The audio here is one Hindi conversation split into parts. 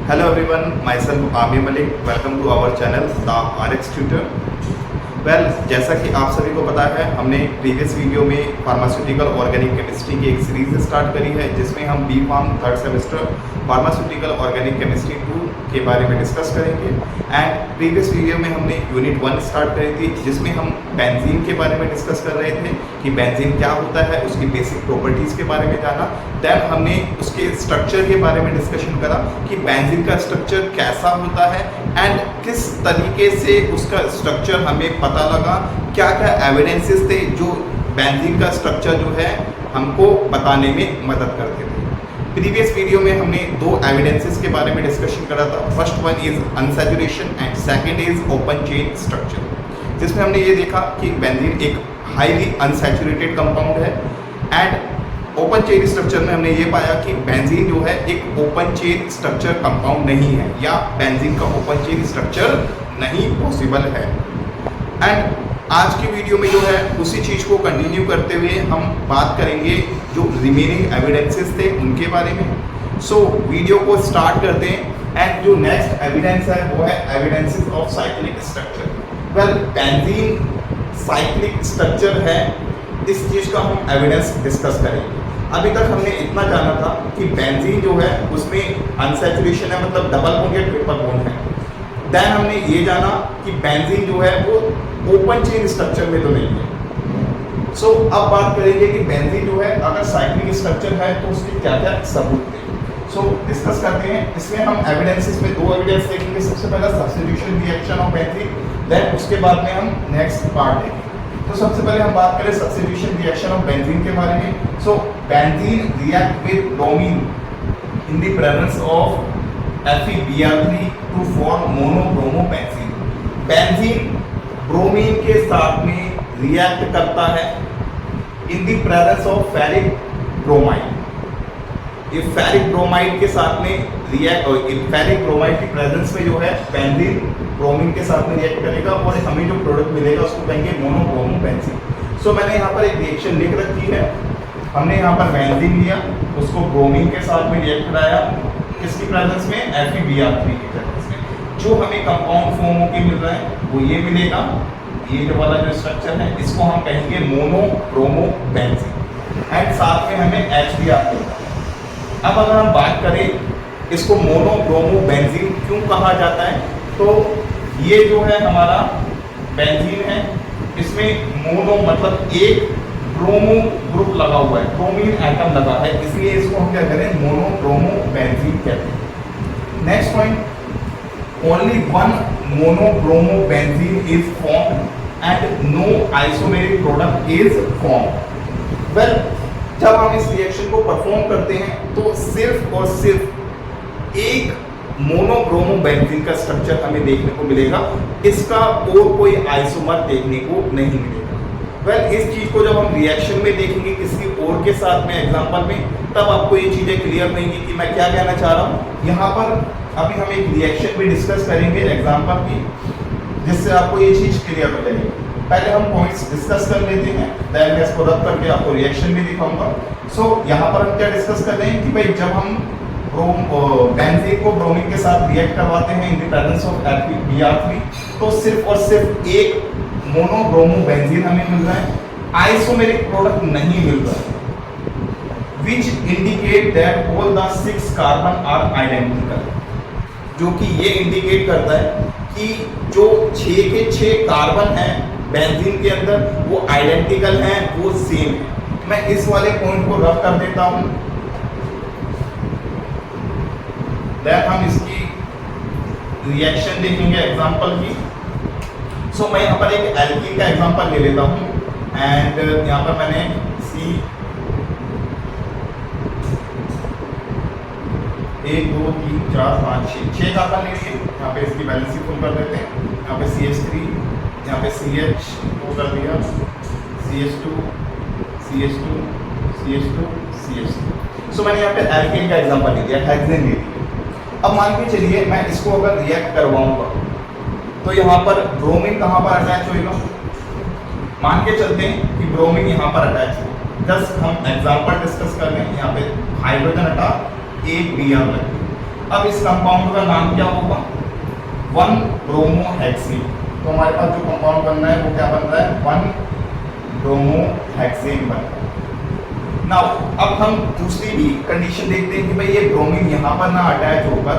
Hello everyone, myself Amir Malik. Welcome to our channel The RX Tutor. जैसा कि आप सभी को पता है, हमने प्रीवियस वीडियो में फार्मास्यूटिकल ऑर्गेनिक केमिस्ट्री की एक सीरीज स्टार्ट करी है जिसमें हम B pharm third semester pharmaceutical organic chemistry 2 के बारे में डिस्कस करेंगे। एंड प्रीवियस वीडियो में हमने यूनिट 1 स्टार्ट करी थी जिसमें हम बेंजीन के बारे में डिस्कस कर रहे थे कि बेंजीन क्या होता है, उसकी बेसिक प्रॉपर्टीज़ के बारे में जाना। देन हमने उसके स्ट्रक्चर के बारे में डिस्कशन करा कि बेंजीन का स्ट्रक्चर कैसा होता है एंड किस तरीके से उसका स्ट्रक्चर हमें पता लगा, क्या क्या एविडेंसेस थे जो बेंजीन का स्ट्रक्चर जो है हमको बताने में मदद करते थे। प्रीवियस वीडियो में हमने दो एविडेंसेस के बारे में डिस्कशन करा था। First one is unsaturation and second is open chain structure, जिसमें हमने ये देखा कि बेंजीन एक हाईली अनसैचुरेटेड कंपाउंड है एंड ओपन चेन स्ट्रक्चर में हमने ये पाया कि बेंजीन जो है एक ओपन चेन स्ट्रक्चर कंपाउंड नहीं है या बेंजीन का ओपन चेन स्ट्रक्चर नहीं पॉसिबल है। एंड आज की वीडियो में जो है उसी चीज़ को कंटिन्यू करते हुए हम बात करेंगे जो रिमेनिंग एविडेंसेस थे उनके बारे में। सो वीडियो को स्टार्ट करते हैं। एंड जो नेक्स्ट एविडेंस है वो है evidences of cyclic structure. Benzene cyclic structure है, इस चीज़ का हम एविडेंस डिस्कस करेंगे। अभी तक हमने इतना जाना था कि बेंजीन जो है उसमें अनसैचुरेशन है, मतलब डबल बॉन्ड या ट्रिपल बॉन्ड है। देन हमने ये जाना कि बेंजीन जो है वो ओपन चेन स्ट्रक्चर में तो नहीं है। सो अब बात करेंगे कि बेंजीन जो है अगर साइक्लिक स्ट्रक्चर है तो उसके क्या क्या सबूत थे। सो डिस्कस करते हैं। इसमें हम एविडेंसेस में दो एविडेंस देखेंगे। सबसे पहला substitution reaction of benzene, then उसके बाद में हम नेक्स्ट पार्ट देखेंगे। तो सबसे पहले हम बात करें सब्स्टिट्यूशन रिएक्शन ऑफ बेंजीन के बारे में। So benzene react with bromine in the presence of FeBr3 to form monobromo benzene. Benzene bromine के साथ में रिएक्ट करता है in the presence of ferric bromide. ये फेरिक ब्रोमाइड के साथ में फेरिक ब्रोमाइड की प्रेजेंस में जो है बेंजीन ब्रोमीन के साथ में रिएक्ट करेगा और हमें जो प्रोडक्ट मिलेगा उसको कहेंगे मोनोब्रोमो बेंजीन। सो मैंने यहाँ पर एक रिएक्शन लिख रखी है। हमने यहाँ पर बेंजीन लिया, उसको ब्रोमीन के साथ में रिएक्ट कराया, किसकी प्रेजेंस में? FeBr3 की प्रेजेंस में। जो हमें कंपाउंड फॉर्म होके मिल रहा है वो ये मिलेगा। ये जो वाला जो स्ट्रक्चर है इसको हम कहेंगे मोनोब्रोमो बेंजीन एंड साथ में हमें HBr मिलेगा। अब अगर हम बात करें इसको मोनोब्रोमो बेंजीन क्यों कहा जाता है, तो ये जो है हमारा बेंजीन है, इसमें मोनो मतलब एक ब्रोमो ग्रुप लगा हुआ है, ब्रोमीन एटम लगा है, इसलिए इसको हम क्या करें? मोनोब्रोमो बेंजीन कहते हैं। Next point, only one monobromo benzene is formed and no isomeric product is formed. जब हम इस रिएक्शन को परफॉर्म करते हैं तो सिर्फ और सिर्फ एक मोनोब्रोमो बेंजीन का स्ट्रक्चर हमें देखने को मिलेगा, इसका और कोई आइसोमर देखने को नहीं मिलेगा। इस चीज को जब हम रिएक्शन में देखेंगे किसी और के साथ में एग्जांपल में, तब आपको ये चीजें क्लियर रहेंगी कि मैं क्या कहना चाह रहा हूँ। यहाँ पर अभी हम एक रिएक्शन भी डिस्कस करेंगे एग्जांपल की, जिससे आपको ये चीज क्लियर हो जाएगी। पहले हम पॉइंट्स डिस्कस कर लेते हैं, देन मैं इसको रख करके आपको रिएक्शन भी दिखाऊंगा। सो यहाँ पर हम क्या डिस्कस कर रहे हैं कि भाई जब हम बेंजीन को ब्रोमीन के साथ रिएक्ट करवाते हैं इन द प्रेजेंस ऑफ FeBr3 तो सिर्फ और सिर्फ एक मोनोब्रोमो बेंजीन हमें मिल रहा है, आइसोमेरिक प्रोडक्ट नहीं मिल रहा है, which indicate that all the 6 carbon are identical, जो कि ये इंडिकेट करता है कि जो 6 के 6 कार्बन हैं बेंजीन के अंदर वो आइडेंटिकल हैं, वो सेम है। मैं इस वाले पॉइंट को रफ कर देता हूं, देन हम इसकी रिएक्शन देखेंगे एग्जांपल की। सो मैं यहाँ पर एक एल्कीन का एग्जांपल ले लेता हूँ एंड यहाँ पर मैंने C 1 2 3 4 5 6 कार्बन ले लिए। यहाँ पे इसकी बैलेंस फुल कर देते हैं। यहाँ पे CH3, यहाँ पे CH वो कर दिया, CH2 CH2 CH2 CH2। सो मैंने यहाँ पे एल्कीन का एग्जांपल ले दिया, हेक्सेन ले लिया। अब मान के चलिए मैं इसको अगर रिएक्ट करवाऊंगा तो यहाँ पर ब्रोमीन कहाँ पर अटैच होएगा? मान के चलते हैं कि ब्रोमीन यहाँ पर अटैच हो। जस्ट हम एग्जांपल डिस्कस कर रहे हैं। यहाँ पे हाइड्रोजन हटा एक Br लगे, अब इस कंपाउंड का नाम क्या होगा? 1 ब्रोमोहेक्सेन। तो हमारे पास जो कंपाउंड बन रहा है वो क्या बन रहा है? 1 ब्रोमोहेक्सेन बन रहा है। नाउ अब हम दूसरी भी कंडीशन देखते हैं कि भाई ये ब्रोमीन यहाँ पर ना अटैच होकर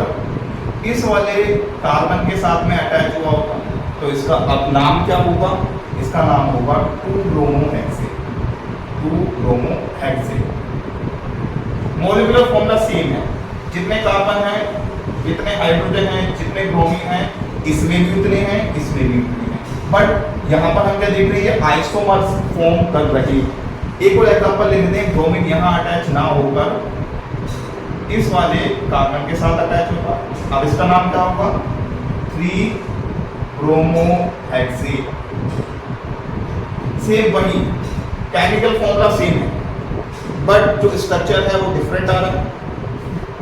इस वाले कार्बन के साथ में अटैच हुआ होगा, तो इसका अब नाम क्या होगा? इसका नाम होगा 2 ब्रोमोहेक्सेन। 2 ब्रोमोहेक्सेन। मॉलिक्यूलर फॉर्मूला सेम है, जितने कार्बन हैं, जितने हाइड्रोजन हैं, जितने ब्रोमीन हैं, इसमें भी उतने हैं, इसमें भी उतने हैं। बट यहाँ पर हम क्या देख रहे हैं? आइसोमर्स फॉर्म कर रही है। एक और एग्जांपल ले लेते हैं। ब्रोमीन यहाँ अटैच ना होकर इस वाले कार्बन के साथ अटैच होगा। अब इसका नाम क्या होगा? 3 ब्रोमोहेक्सेन। सेम वही केमिकल फॉर्मूला सेम है, बट जो स्ट्रक्चर है वो डिफरेंट आ रहा है।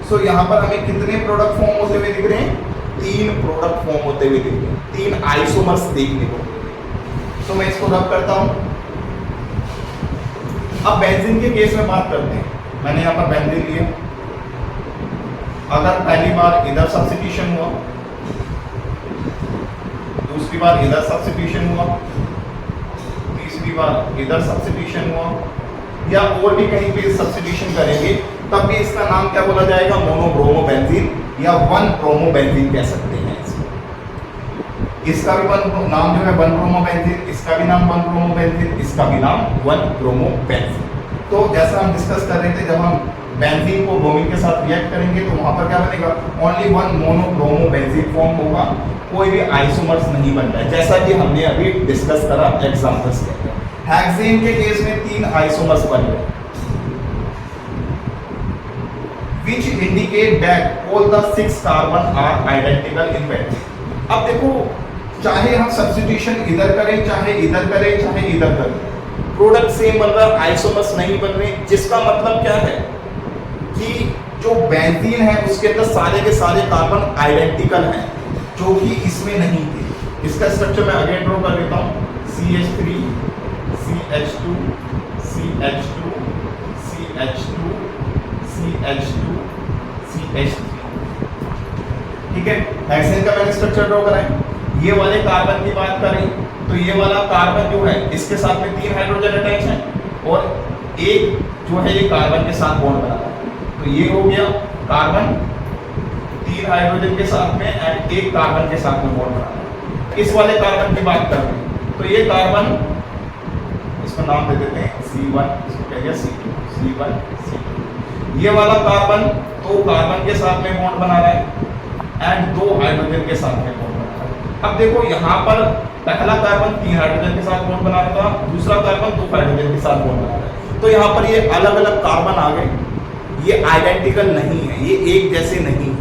सो यहाँ पर हमें कितने प्रोडक्ट फॉर्म होते हुए दिख रहे हैं? 3 प्रोडक्ट फॉर्म होते हुए दिख रहे हैं, 3 आइसोमर्स देखने को मिल रहे हैं। तो मैं इसको रब करता हूँ। अब बेंजीन के केस में बात करते हैं। मैंने यहाँ पर बेंजीन लिया, अगर पहली बार इधर सब्स्टिट्यूशन हुआ, दूसरी बार इधर सब्स्टिट्यूशन हुआ, तीसरी बार इधर सब्स्टिट्यूशन हुआ, या और भी कहीं पे सब्स्टिट्यूशन करेंगे, तब भी इसका नाम क्या बोला जाएगा? मोनोब्रोमोबेंजीन या 1 ब्रोमोबेंजीन कह सकते हैं इसको। इसका भी नाम जो है 1 ब्रोमोबेंजीन, इसका भी नाम 1 ब्रोमोबेंजीन, इसका भी नाम 1 ब्रोमोबेंजीन। तो जैसा हम डिस्कस कर रहे थे, जब हम बेंजीन को ब्रोमीन के साथ रिएक्ट करेंगे तो वहां पर क्या बनेगा? ओनली 1 मोनोब्रोमोबेंजीन फॉर्म होगा, कोई भी आइसोमर्स नहीं बन रहा है, जैसा कि हमने अभी डिस्कस करा एग्जांपल्स के अंदर। हेक्सेन के केस में 3 आइसोमर्स बन रहे हैं, which indicate that all the 6 carbon are identical in value। अब देखो, चाहे हम सब्स्टिट्यूशन इधर करें, चाहे इधर करें, चाहे इधर करें, प्रोडक्ट सेम बन रहा है, आइसोमर्स नहीं बन रहे। जिसका मतलब क्या है कि जो बेंजीन है उसके अंदर सारे के सारे कार्बन आइडेंटिकल हैं, जो कि इसमें नहीं थे। इसका स्ट्रक्चर मैं अगेन ड्रॉ कर लेता हूँ। CH3 CH2 CH2 CH2 CH2 CH3। ठीक है, हेक्सेन का मैंने स्ट्रक्चर ड्रॉ करा है। ये वाले कार्बन की बात करें तो ये वाला कार्बन जो है इसके साथ में 3 हाइड्रोजन अटैच है, और एक जो है ये कार्बन के साथ बॉन्ड बना रहा है। तो ये हो गया कार्बन 3 हाइड्रोजन के साथ में एंड एक कार्बन के साथ में बॉन्ड बना रहा है। इस वाले कार्बन की बात कर रहे हैं तो ये कार्बन, इसका नाम दे देते हैं C1, इसको कह दिया C2, C1 C2। ये वाला कार्बन 2 कार्बन के साथ में बॉन्ड बना रहा है एंड 2 हाइड्रोजन के साथ में बॉन्ड बना रहा है। अब देखो यहाँ पर पहला कार्बन 3 हाइड्रोजन के साथ बॉन्ड बना रहा था, दूसरा कार्बन 2 हाइड्रोजन के साथ बॉन्ड बना रहा है। तो यहाँ पर ये अलग अलग कार्बन आ गए, ये आइडेंटिकल नहीं है, ये एक जैसे नहीं है।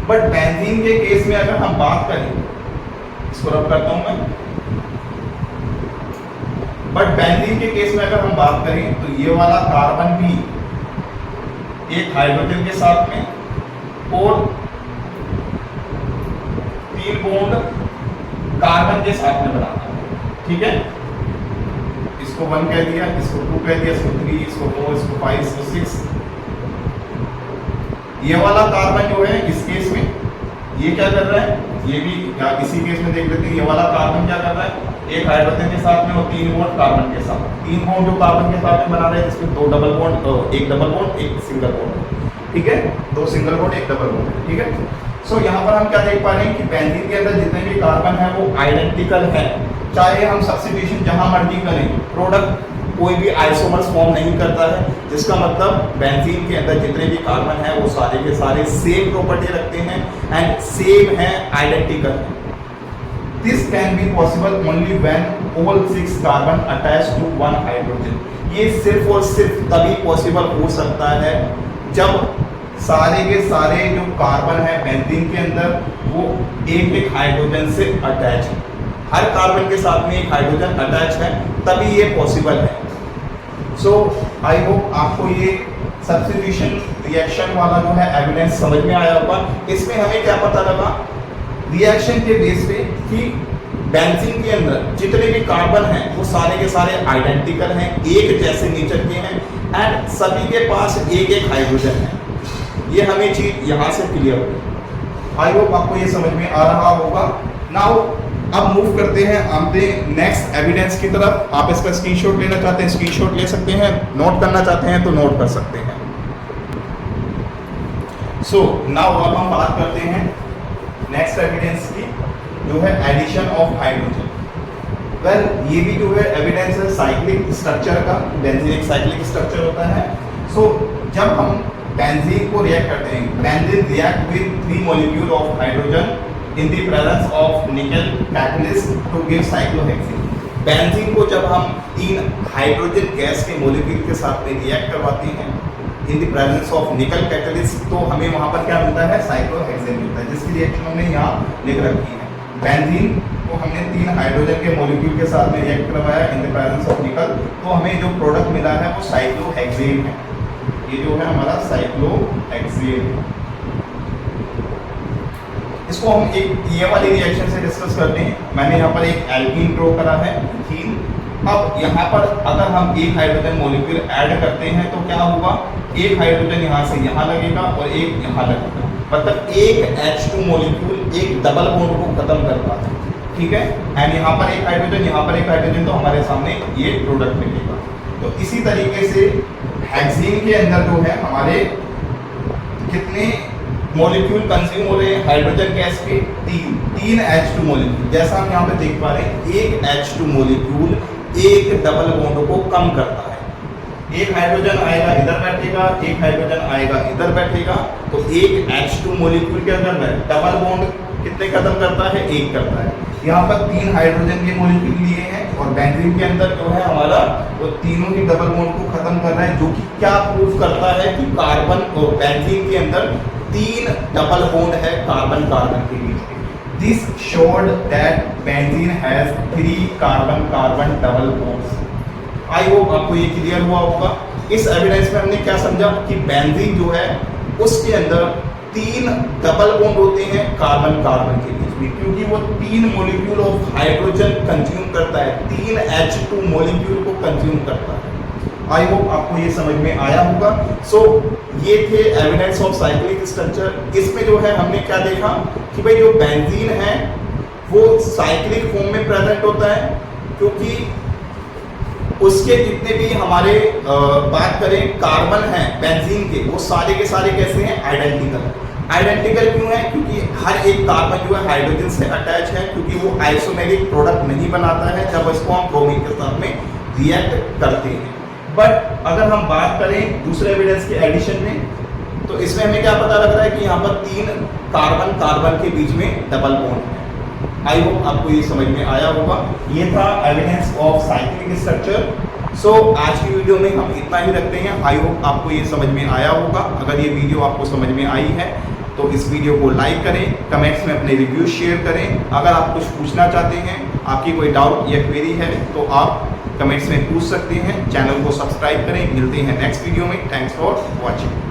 बट बेंजीन के केस में अगर हम बात करें, इसको रब करता हूं मैं, बट बेंजीन के केस में अगर हम बात करें तो ये वाला कार्बन भी एक हाइड्रोजन के साथ में और 3 बॉन्ड कार्बन के साथ में बनाता है। ठीक है, इसको 1 कह दिया, इसको 2 कह दिया, इसको 3, इसको 4, इसको 5, इसको 6। ये वाला कार्बन जो है इस केस में ये क्या कर रहा है, ये भी या इसी केस में देख लेते हैं। ये वाला कार्बन क्या कर रहा है, एक हाइड्रोजन के साथ में और 3 बॉन्ड कार्बन के साथ। 3 बॉन्ड जो कार्बन के साथ में बना रहे हैं, जिसमें 2 डबल बॉन्ड, एक डबल बॉन्ड, एक सिंगल बॉन्ड। ठीक है, 2 सिंगल बॉन्ड, एक डबल बॉन्ड। ठीक है, सो यहाँ पर हम क्या देख पा रहे हैं कि बेंजीन के अंदर जितने भी कार्बन है वो आइडेंटिकल है। चाहे हम सब्स्टिट्यूशन जहां मर्जी करें, प्रोडक्ट कोई भी आइसोमर्स फॉर्म नहीं करता है, जिसका मतलब बेंजीन के अंदर जितने भी कार्बन है वो सारे के सारे सेम प्रॉपर्टी रखते हैं एंड सेम है, आइडेंटिकल है। This can be possible only when all 6 carbon attach to 1 hydrogen. ये सिर्फ और सिर्फ तभी पॉसिबल हो सकता है जब सारे के सारे जो कार्बन है बेंजीन के अंदर वो एक एक हाइड्रोजन से अटैच है। हर कार्बन के साथ में एक हाइड्रोजन अटैच है, तभी ये पॉसिबल है। सो आई होप आपको ये सब्स्टिट्यूशन रिएक्शन वाला जो है एविडेंस समझ में आया होगा। इसमें हमें क्या पता लगा रिएक्शन के बेस पे कि बेंजीन के अंदर जितने भी कार्बन हैं वो सारे के सारे आइडेंटिकल हैं, एक जैसे नेचर के हैं एंड सभी के पास एक एक हाइड्रोजन है। ये हमें चीज यहाँ से क्लियर हुई। आई होप आपको ये समझ में आ रहा होगा। नाउ अब मूव करते हैं अपने नेक्स्ट एविडेंस की तरफ। आप इसका स्क्रीनशॉट लेना चाहते हैं स्क्रीनशॉट ले सकते हैं, नोट करना चाहते हैं तो नोट कर सकते हैं। सो नाउ अब हम बात करते हैं नेक्स्ट एविडेंस की, जो है एडिशन ऑफ हाइड्रोजन। वेल ये भी जो है एविडेंस है साइक्लिक स्ट्रक्चर का। बेंजीन एक साइक्लिक स्ट्रक्चर होता है। सो जब हम बेंजीन को रिएक्ट करते हैं, benzene react with 3 molecule of hydrogen in the presence of nickel catalyst to give cyclohexane. Benzene को जब हम 3 हाइड्रोजन गैस के मॉलिक्यूल के साथ में रिएक्ट करवाते हैं इन the presence of nickel catalyst, तो हमें वहां पर क्या मिलता है, साइक्लोहेक्सेन मिलता है, जिसकी रिएक्शन हमने यहाँ लिख रखी है। बेंजीन को हमने 3 हाइड्रोजन के मॉलिक्यूल के साथ में रिएक्ट करवाया इन द प्रेजेंस ऑफ निकल, तो हमें जो प्रोडक्ट मिला है वो साइक्लोहेक्सेन है। ये जो है हमारा साइक्लोहेक्सेन है। इसको हम एक ये वाली रिएक्शन से डिस्कस करते हैं। मैंने यहाँ पर एक एल्कीन ड्रॉ करा है, इथीन। अब यहाँ पर अगर हम एक हाइड्रोजन मॉलिक्यूल ऐड करते हैं तो क्या होगा, एक हाइड्रोजन यहाँ से यहाँ लगेगा और एक यहाँ लगेगा, मतलब एक H2 मॉलिक्यूल एक डबल बॉन्ड को खत्म करता है, ठीक है। एंड यहाँ पर एक हाइड्रोजन, यहाँ पर एक हाइड्रोजन, तो हमारे सामने ये प्रोडक्ट मिलेगा। तो इसी तरीके से हेक्सेन के अंदर जो है हमारे कितने मॉलिक्यूल कंज्यूम हो रहे हैं हाइड्रोजन गैस के, 3 H2 मॉलिक्यूल। जैसा हम यहाँ पे देख पा रहे हैं, एक H2 मॉलिक्यूल एक डबल बॉन्ड को कम करता है। एक हाइड्रोजन आएगा इधर बैठेगा, एक हाइड्रोजन आएगा इधर बैठेगा, तो एक H2 मॉलिक्यूल के अंदर में डबल बॉन्ड कितने खत्म करता है, एक करता है। यहाँ पर 3 हाइड्रोजन के मॉलिक्यूल लिए हैं और बेंजीन के अंदर जो है हमारा वो तीनों ही डबल बॉन्ड को खत्म कर रहा है, जो कि क्या प्रूव करता है कि कार्बन और बेंजीन के अंदर 3 डबल बॉन्ड है कार्बन कार्बन के बीच में। This showed that benzene has 3 carbon carbon double bonds. I hope आपको ये क्लियर हुआ होगा। इस एविडेंस में हमने क्या समझा कि बेंजीन जो है उसके अंदर 3 डबल बॉन्ड होते हैं कार्बन कार्बन के बीच में, क्योंकि वो 3 मॉलिक्यूल ऑफ हाइड्रोजन कंज्यूम करता है, 3 H2 मॉलिक्यूल को कंज्यूम करता है। आई होप आपको ये समझ में आया होगा। सो ये थे एविडेंस ऑफ साइक्लिक स्ट्रक्चर। इसमें जो है हमने क्या देखा कि भाई जो बेंजीन है वो साइक्लिक फॉर्म में प्रेजेंट होता है, क्योंकि उसके जितने भी हमारे बात करें कार्बन हैं बेंजीन के, वो सारे के सारे कैसे हैं, आइडेंटिकल। आइडेंटिकल क्यों है, क्योंकि हर एक कार्बन जो है हाइड्रोजन से अटैच है, क्योंकि वो आइसोमेरिक प्रोडक्ट नहीं बनाता है जब इसको हम ब्रोमीन के साथ में रिएक्ट करते हैं। बट अगर हम बात करें दूसरे एविडेंस के एडिशन में, तो इसमें हमें क्या पता लग रहा है कि यहाँ पर 3 कार्बन कार्बन के बीच में डबल बॉन्ड है। आई होप आपको ये समझ में आया होगा। ये था एविडेंस ऑफ साइक्लिक स्ट्रक्चर। सो आज की वीडियो में हम इतना ही रखते हैं। आई होप आपको ये समझ में आया होगा। अगर ये वीडियो आपको समझ में आई है तो इस वीडियो को लाइक करें, कमेंट्स में अपने रिव्यू शेयर करें। अगर आप कुछ पूछना चाहते हैं, आपकी कोई डाउट या क्वेरी है तो आप कमेंट्स में पूछ सकते हैं। चैनल को सब्सक्राइब करें। मिलते हैं नेक्स्ट वीडियो में। Thanks for watching.